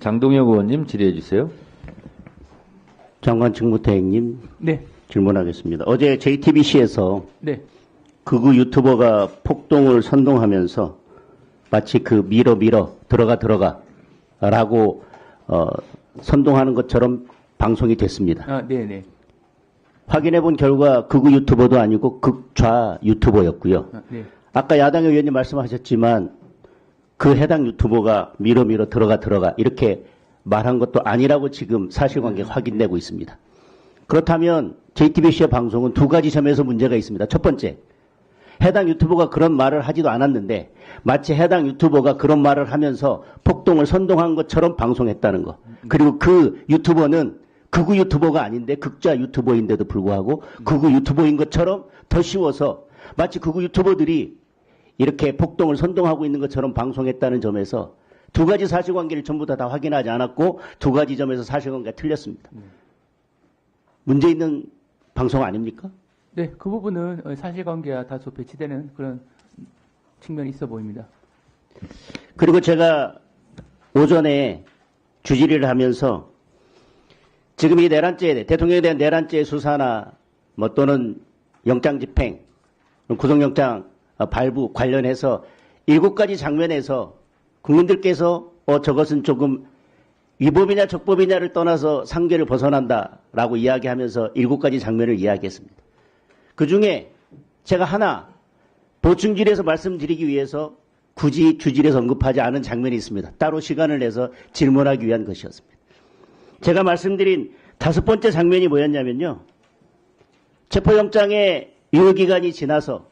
장동혁 의원님 질의해 주세요. 장관 직무대행님 네. 질문하겠습니다. 어제 JTBC에서 네. 극우 유튜버가 폭동을 선동하면서 마치 그 밀어 들어가라고 선동하는 것처럼 방송이 됐습니다. 네네. 확인해 본 결과 극우 유튜버도 아니고 극좌 유튜버였고요. 네. 아까 야당의 의원님 말씀하셨지만 그 해당 유튜버가 밀어 들어가 이렇게 말한 것도 아니라고 지금 사실관계 확인되고 있습니다. 그렇다면 JTBC의 방송은 두 가지 점에서 문제가 있습니다. 첫 번째, 해당 유튜버가 그런 말을 하지도 않았는데 마치 해당 유튜버가 그런 말을 하면서 폭동을 선동한 것처럼 방송했다는 것. 그리고 그 유튜버는 극우 유튜버가 아닌데 극좌 유튜버인데도 불구하고 극우 유튜버인 것처럼 더 씌워서 마치 극우 유튜버들이 이렇게 폭동을 선동하고 있는 것처럼 방송했다는 점에서 두 가지 사실관계를 전부 다 확인하지 않았고 두 가지 점에서 사실관계가 틀렸습니다. 문제 있는 방송 아닙니까? 네, 그 부분은 사실관계와 다소 배치되는 그런 측면이 있어 보입니다. 그리고 제가 오전에 주질의를 하면서 지금 이 내란죄, 대통령에 대한 내란죄 수사나 뭐 또는 영장 집행, 구속영장 발부 관련해서 7가지 장면에서 국민들께서 저것은 조금 위법이냐 적법이냐를 떠나서 상계를 벗어난다라고 이야기하면서 7가지 장면을 이야기했습니다. 그중에 제가 하나 보충질에서 말씀드리기 위해서 굳이 주질에서 언급하지 않은 장면이 있습니다. 따로 시간을 내서 질문하기 위한 것이었습니다. 제가 말씀드린 5번째 장면이 뭐였냐면요. 체포영장의 유효기간이 지나서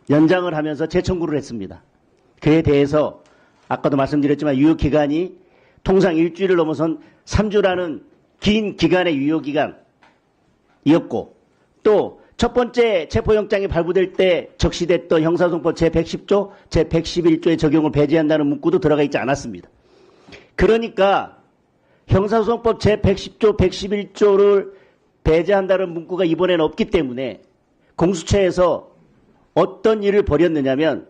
연장을 하면서 재청구를 했습니다. 그에 대해서 아까도 말씀드렸지만 유효기간이 통상 일주일을 넘어선 3주라는 긴 기간의 유효기간이었고 또 첫 번째 체포영장이 발부될 때 적시됐던 형사소송법 제110조, 제111조의 적용을 배제한다는 문구도 들어가 있지 않았습니다. 그러니까 형사소송법 제110조, 111조를 배제한다는 문구가 이번에는 없기 때문에 공수처에서 어떤 일을 벌였느냐면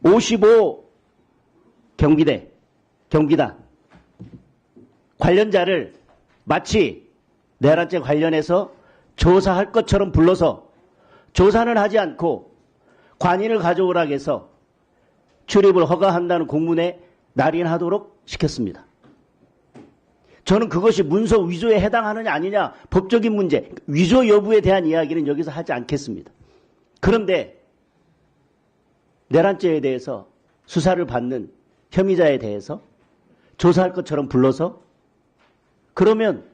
55 경비단 관련자를 마치 내란죄 관련해서 조사할 것처럼 불러서 조사는 하지 않고 관인을 가져오라고 해서 출입을 허가한다는 공문에 날인하도록 시켰습니다. 저는 그것이 문서 위조에 해당하느냐 아니냐 법적인 문제, 위조 여부에 대한 이야기는 여기서 하지 않겠습니다. 그런데 내란죄에 대해서 수사를 받는 혐의자에 대해서 조사할 것처럼 불러서 그러면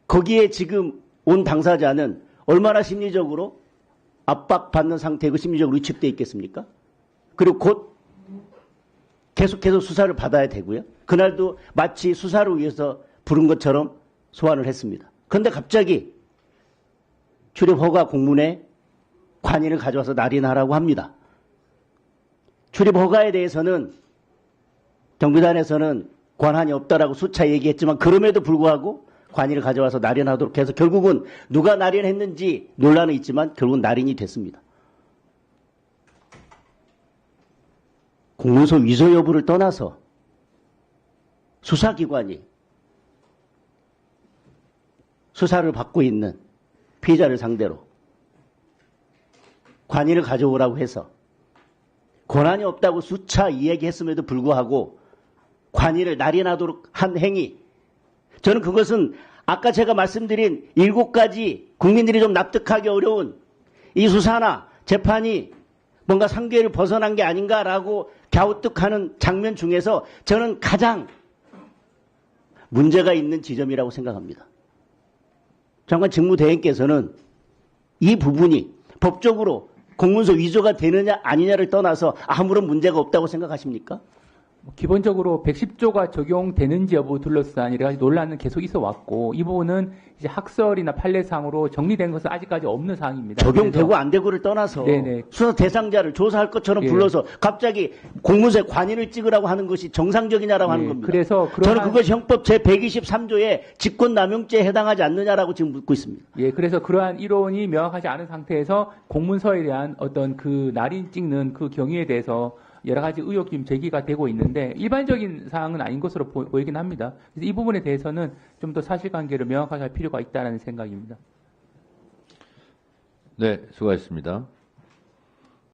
거기에 지금 온 당사자는 얼마나 심리적으로 압박받는 상태이고 심리적으로 위축되어 있겠습니까? 그리고 곧 계속해서 수사를 받아야 되고요. 그날도 마치 수사를 위해서 부른 것처럼 소환을 했습니다. 그런데 갑자기 출입 허가 공문에 관인을 가져와서 날인하라고 합니다. 출입 허가에 대해서는 경비단에서는 권한이 없다라고 수차 얘기했지만 그럼에도 불구하고 관인을 가져와서 날인하도록 해서 결국은 누가 날인했는지 논란은 있지만 결국은 날인이 됐습니다. 공문서 위조 여부를 떠나서 수사기관이 수사를 받고 있는 피의자를 상대로 관인을 가져오라고 해서 권한이 없다고 수차 이야기했음에도 불구하고 관인을 날인하도록 한 행위, 저는 그것은 아까 제가 말씀드린 7가지 국민들이 좀 납득하기 어려운 이 수사나 재판이 뭔가 상계를 벗어난 게 아닌가라고 갸우뚱하는 장면 중에서 저는 가장 문제가 있는 지점이라고 생각합니다. 장관 직무대행께서는 이 부분이 법적으로 공문서 위조가 되느냐 아니냐를 떠나서 아무런 문제가 없다고 생각하십니까? 기본적으로 110조가 적용되는지 여부 둘러싼 여러 가지 논란은 계속 있어 왔고 이 부분은 이제 학설이나 판례상으로 정리된 것은 아직까지 없는 사항입니다. 적용되고 안 되고를 떠나서 네네. 수사 대상자를 조사할 것처럼 예. 불러서 갑자기 공문서에 관인을 찍으라고 하는 것이 정상적이냐라고 하는 겁니다. 그래서 저는 그것이 형법 제123조의 직권남용죄에 해당하지 않느냐라고 지금 묻고 있습니다. 예, 그래서 그러한 이론이 명확하지 않은 상태에서 공문서에 대한 어떤 그 날인 찍는 그 경위에 대해서 여러 가지 의혹이 지금 제기가 되고 있는데 일반적인 사항은 아닌 것으로 보이긴 합니다. 그래서 이 부분에 대해서는 좀 더 사실관계를 명확하게 할 필요가 있다는 생각입니다. 네, 수고하셨습니다.